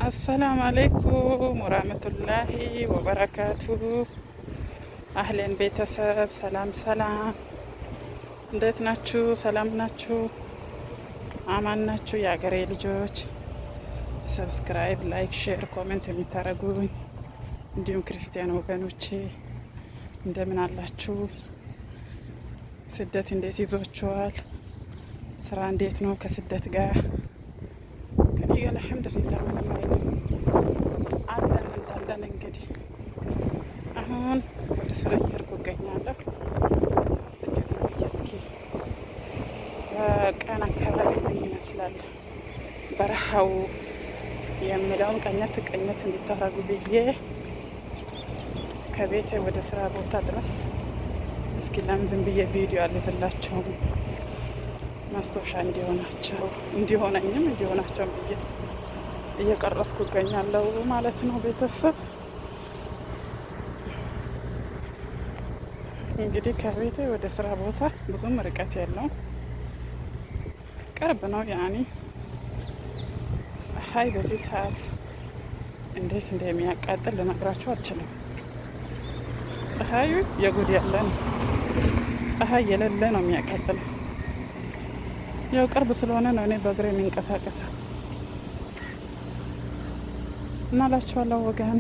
አሰላሙ አለይኩም ወራህመቱላሂ ወበረካቱ። አህሌን ቤተሰብ ሰላም ሰላም፣ እንዴት ናችሁ? ሰላም ናችሁ? አማን ናችሁ? የአገሬ ልጆች ሰብስክራይብ፣ ላይክ፣ ሼር፣ ኮሜንት የሚታረጉኝ እንዲሁም ክርስቲያን ወገኖቼ እንደምን አላችሁ? ስደት እንዴት ይዟችኋል? ስራ እንዴት ነው ከስደት ጋር? ከኔ ጋር አልሐምዱሊላህ ምንም አይልም አለን እንዳለን። እንግዲህ አሁን ወደ ስራ እየሄድኩ እገኛለሁ። እንደዚህ እስኪ በቀን አካባቢ ምን ይመስላል በረሃው የሚለውን ቀኘት እንዲታረጉ ብዬ ከቤቴ ወደ ስራ ቦታ ድረስ እስኪ ለምን ዝም ብዬ ቪዲዮ አልይዝላቸውም ማስታወሻ እንዲሆናቸው ብዬ እየቀረስኩ እገኛለሁ ማለት ነው። ቤተሰብ እንግዲህ ከቤቴ ወደ ስራ ቦታ ብዙም ርቀት የለውም፣ ቅርብ ነው። ያኔ ፀሐይ በዚህ ሰዓት እንዴት እንደሚያቃጥል ልነግራችሁ አልችልም። ፀሐዩ የጉድ ያለ ነው። ፀሐይ የሌለ ነው የሚያቃጥለው። ያው ቅርብ ስለሆነ ነው እኔ በእግሬ የሚንቀሳቀሰው እና ላችኋለሁ። ወገን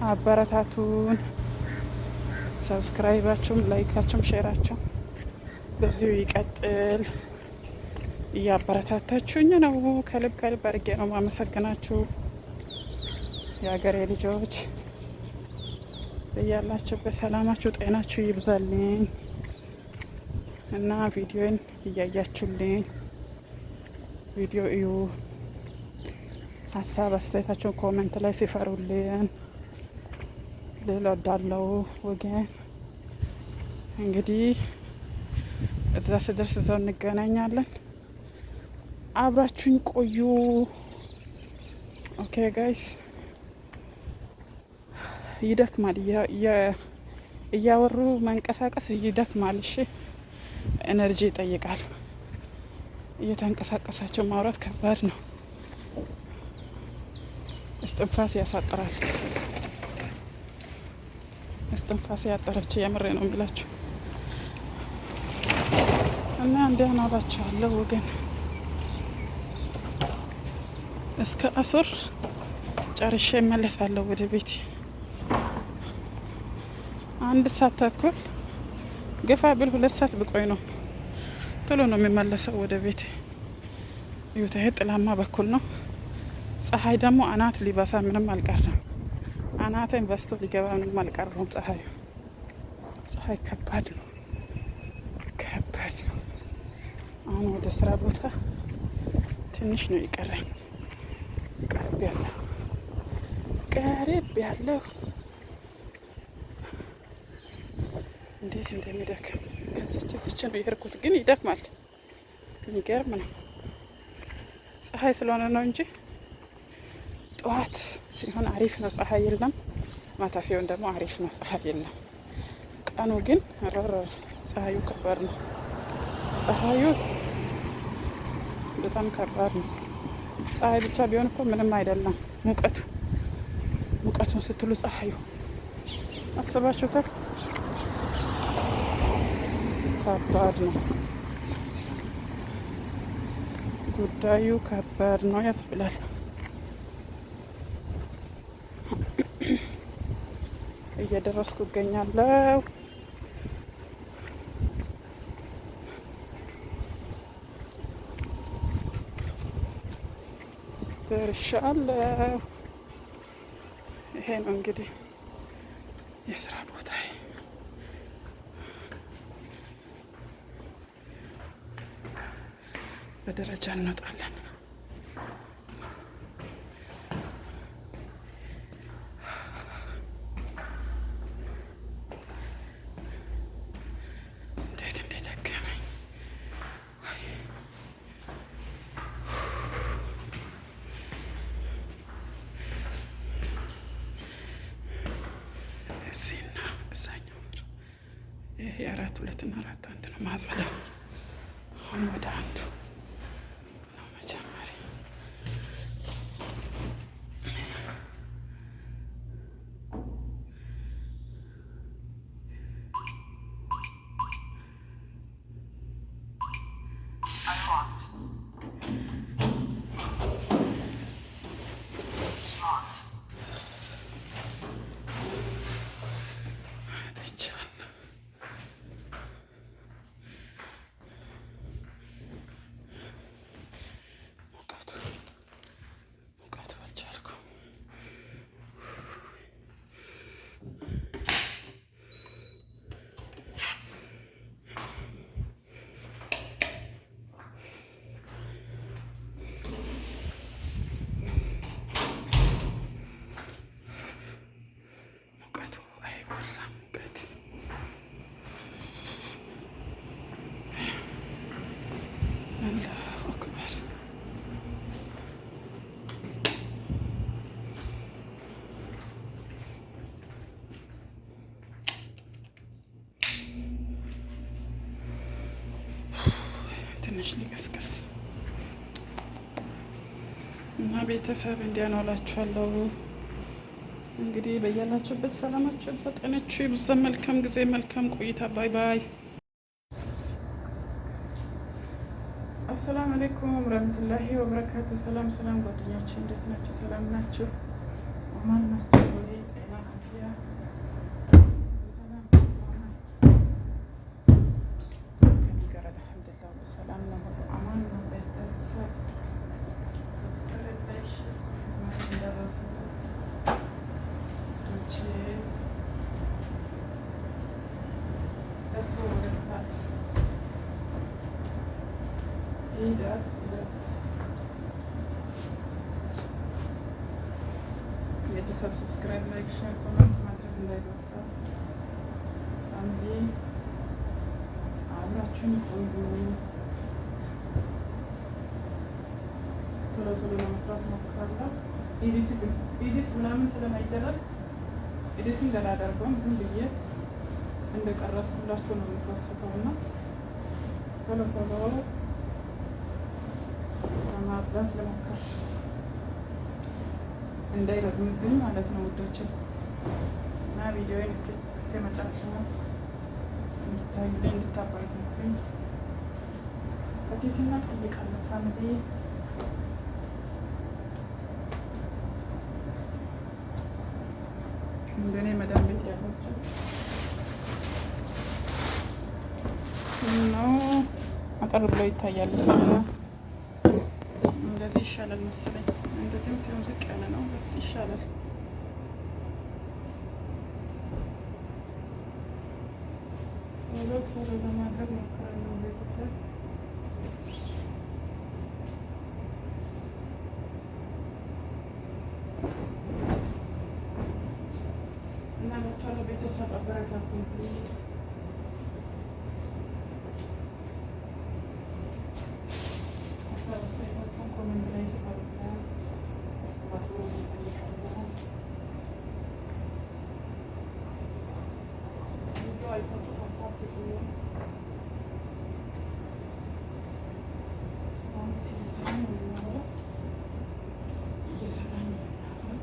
አበረታቱን። ሰብስክራይባችሁም፣ ላይካችሁም፣ ሼራችሁም በዚሁ ይቀጥል። እያበረታታችሁኝ ነው። ከልብ አድርጌ ነው ማመሰግናችሁ። የሀገሬ ልጆች እያላችሁበት ሰላማችሁ ጤናችሁ ይብዛልኝ እና ቪዲዮን እያያችሁልኝ ቪዲዮ እዩ። ሀሳብ አስተያየታችሁን ኮሜንት ላይ ሲፈሩልን ልል ወዳለው ወገን እንግዲህ እዛ ስደርስ እዛው እንገናኛለን። አብራችሁኝ ቆዩ። ኦኬ ጋይስ፣ ይደክማል። እያወሩ መንቀሳቀስ ይደክማል። እሺ፣ ኤነርጂ ይጠይቃል። እየተንቀሳቀሳቸው ማውራት ከባድ ነው። እስትንፋስ ያሳጥራል። እስትንፋስ ያጠረች የምሬ ነው የሚላችሁ እና እንዲያን አላችኋለሁ ወገን። እስከ አሱር ጨርሼ እመለሳለሁ ወደ ቤቴ። 1 ሰዓት ተኩል ገፋ ብል 2 ሰዓት ብቆይ ነው ቶሎ ነው የሚመለሰው ወደ ቤቴ። ይሁት ይሄ ጥላማ በኩል ነው። ፀሐይ ደግሞ አናት ሊበሳ ምንም አልቀረም። አናቴን በስቶ ሊገባ ምንም አልቀረም። ፀሐይ ከባድ ነው። አሁን ወደ ስራ ቦታ ትንሽ ነው ይቀረኝ። ቀረብ ያለው እንዴት እንደሚደክም ከዚች ነው የሄድኩት፣ ግን ይደክማል። የሚገርም ነው። ፀሐይ ስለሆነ ነው እንጂ ጠዋት ሲሆን አሪፍ ነው፣ ፀሐይ የለም። ማታ ሲሆን ደግሞ አሪፍ ነው፣ ፀሐይ የለም። ቀኑ ግን ፀሐዩ ከባድ ነው። ፀሐዩ በጣም ከባድ ነው። ፀሐይ ብቻ ቢሆን እኮ ምንም አይደለም። ሙቀቱን ስትሉ ፀሐዩ አስባችሁታል? ከባድ ነው ጉዳዩ፣ ከባድ ነው ያስብላል። እየደረስኩ እገኛለሁ። ደርሻለሁ። ይሄ ነው እንግዲህ የስራ ቦታ። በደረጃ እንወጣለን። ይሄ 4 2 እና 4 1 ነው ማጽዳው። አሁን ወደ አንዱ ነው መጀመሪያ ትንሽ ሊቀስቀስ እና ቤተሰብ እንዲያ ነው እላችኋለሁ። እንግዲህ በያላችሁበት ሰላማችሁ ሰጠነችሁ ይብዛ። መልካም ጊዜ፣ መልካም ቆይታ። ባይ ባይ። አሰላሙ አለይኩም ወረህመቱላሂ ወበረካቱ። ሰላም ሰላም ጓደኞቼ እንዴት ናችሁ? ሰላም ናችሁ? አማን ናችሁ? ጤና አፍያ ሰላም ነው። አማን ነው። ቤተሰብ ሰብስክራይብ ላይ እንደረሱ ዶቼ እስኮ ወስታት ሲዳት ቤተሰብ ሰብስክራይብ ላይክ ሼር ኮሜንት ማድረግ እንዳይረሳ። ፋሚሊ አብራችሁን ቆዩ። ቶሎ ቶሎ ለመስራት ሞክራለሁ። ኤዲት ምናምን ስለማይደረግ ኤዲቲንግ አላደርገውም። ዝም ብዬ እንደቀረስኩላችሁ ነው የሚፈሰተው እና ቶሎ ቶሎ ለማጽዳት ለሞከር እንዳይረዝምብኝ ማለት ነው ውዶችን እና ቪዲዮውን እስከ መጨረሻ እንድታዩልኝ እንድታበረታቱኝ በትህትና እጠይቃለሁ ፋሚሊ። እንደኔ መዳም ቤት ያላችሁ ነው አጠር ብሎ ይታያል። እንደዚህ ይሻላል መሰለኝ። እንደዚህም ሲሆን ዝቅ ያለ ነው። በዚህ ይሻላል። ቶሎ ለማድረግ ሞክራለሁ ቤተሰብ። እና ለቻለ ቤተሰብ አበረታቱኝ ፕሊዝ። ሀሳብ አስተያየታችሁን ኮሜንት ላይ ስፈሩና ባትሮት እንጠይቃለሁ። ቪዲዮ አይታችሁ ሀሳብ ስጡኝ። እየሰራ ነው የሚኖረው እየሰራ ነው የሚኖረው።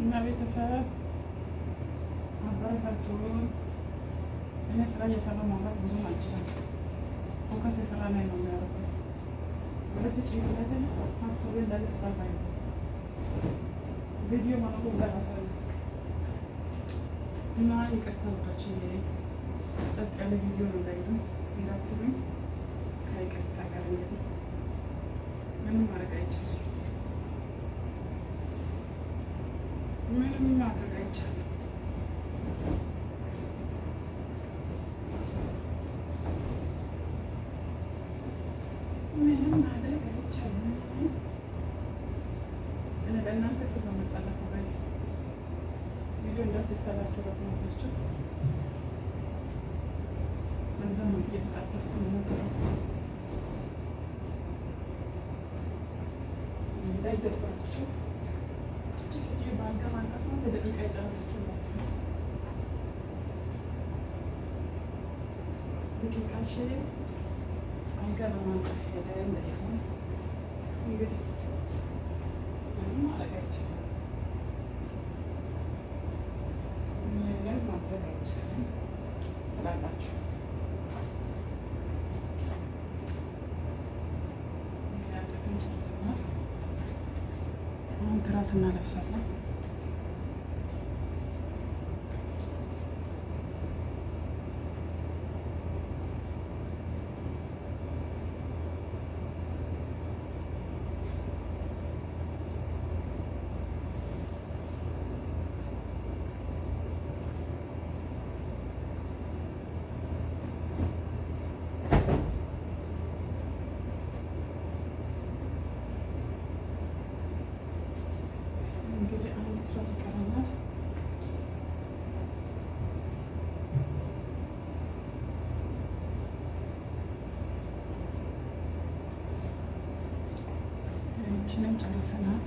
እና ቤተሰብ አበረታችሁን። እኔ ስራ እየሰራ ማውራት ብዙም አልችልም። ፎከስ የስራ ላይ ነው የሚያደርገው። ወደ ጭንቅላቴ ሀሳቤ እንዳለ ስራ ላይ ነው። ቪዲዮ ማለቁ እንዳራሰ እና ይቅርታ ወዳች ጸጥ ያለ ቪዲዮ ነው እንዳይሉ እንዳትሉኝ ከይቅርታ ጋር እንግዲህ ምንም ማድረግ አይቻልም። ምንም ማድረግ አይቻልም። ምንም ማድረግ አይቻልም። እኔ ለእናንተ ስለመጣላችሁ ጋይስ ቪዲዮ እንዳትሰራችሁ ረዝሞባችሁ በዛ ነው እየተጣደፍኩ ነው እንዳይደርባችሁ። ሴትዮ በአልጋ ማንጠፍ ነው ለደቂቃ የጨረሰችው ደቂቃሽ አልጋ በማንጠፍ ሄደ። እንግዲህ እንግዲህ ምንም ማድረግ አይቻልም። ምንም ማድረግ አይቻልም ስላላችሁ አሁን ትራስ እናለብሳለን። እንግዲህ አንድ ትራስ ይቀረናል። ይህችንም ጨርሰናል።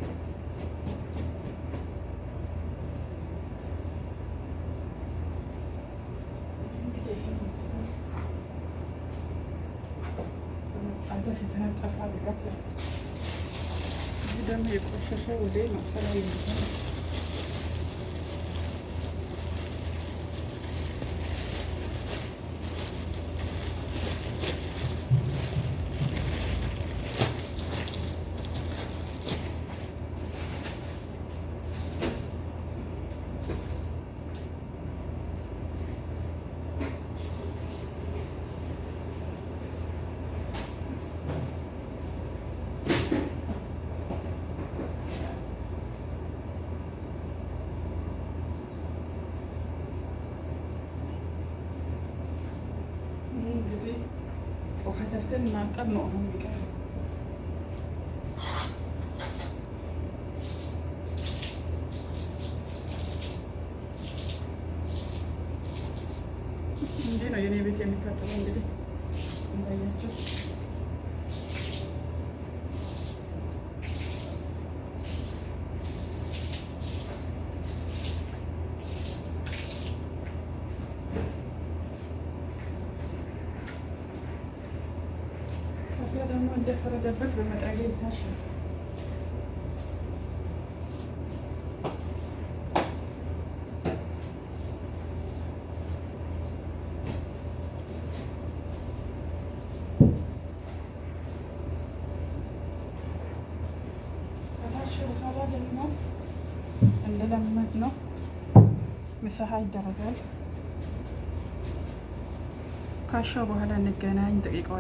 አደፍ የተነጠፈ አድርጋት ያለች ይህ ደግሞ የቆሸሸ ወደ ማሰሪያ የሚሆን እንግዲህ ውሃ ደፍተን ማጠብ ነው አሁን የሚቀረው። እንዲህ ነው የኔ ቤት የሚታጠበው። እንግዲህ እንዳያቸው ከዛ ደግሞ እንደፈረደበት በመጥረጊያ ይታሻል። ከታሸ በኋላ ደግሞ እንደለመድ ነው ምሳሀ ይደረጋል። ካሻው በኋላ እንገናኝ። ደቂቃዋ